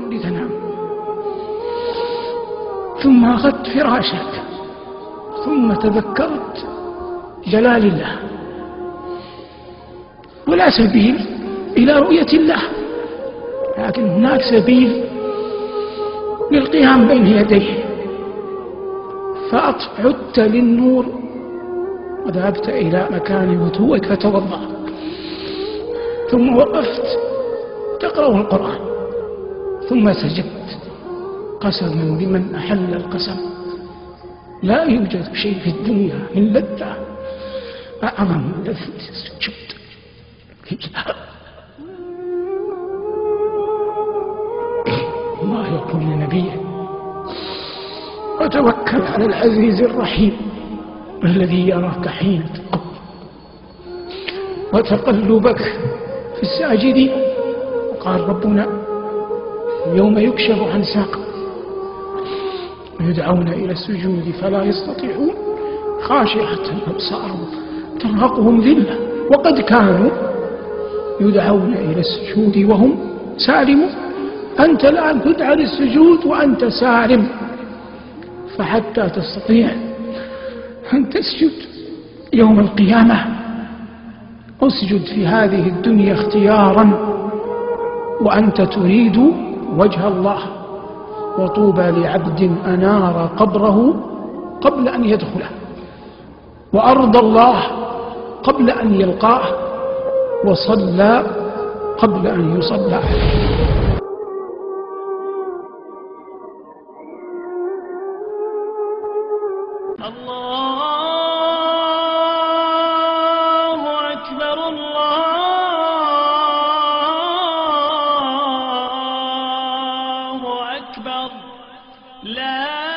النور لتنام، ثم أخذت فراشك، ثم تذكرت جلال الله، ولا سبيل إلى رؤية الله، لكن هناك سبيل للقيام بين يديه. فعدت للنور وذهبت إلى مكان وتوك فتوضأ، ثم وقفت تقرأ القرآن، ثم سجدت قسما بمن أحل القسم لا يوجد شيء في الدنيا من لذة أعظم من لذة السجود لله. الله يقول لنبيه: وتوكل على العزيز الرحيم الذي يراك حين تقوم وتقلبك في الساجدين. قال ربنا: يوم يكشف عن ساق ويدعون إلى السجود فلا يستطيعون خاشعة أبصارهم ترهقهم ذلة وقد كانوا يدعون إلى السجود وهم سالمون. أنت الآن تدعى للسجود وأنت سالم، فحتى تستطيع أن تسجد يوم القيامة اسجد في هذه الدنيا اختيارا وأنت تريد وجه الله. وطوبى لعبد أنار قبره قبل أن يدخله، وأرضى الله قبل أن يلقاه، وصلى قبل أن يصلى عليه. الله أكبر الله أكبر لا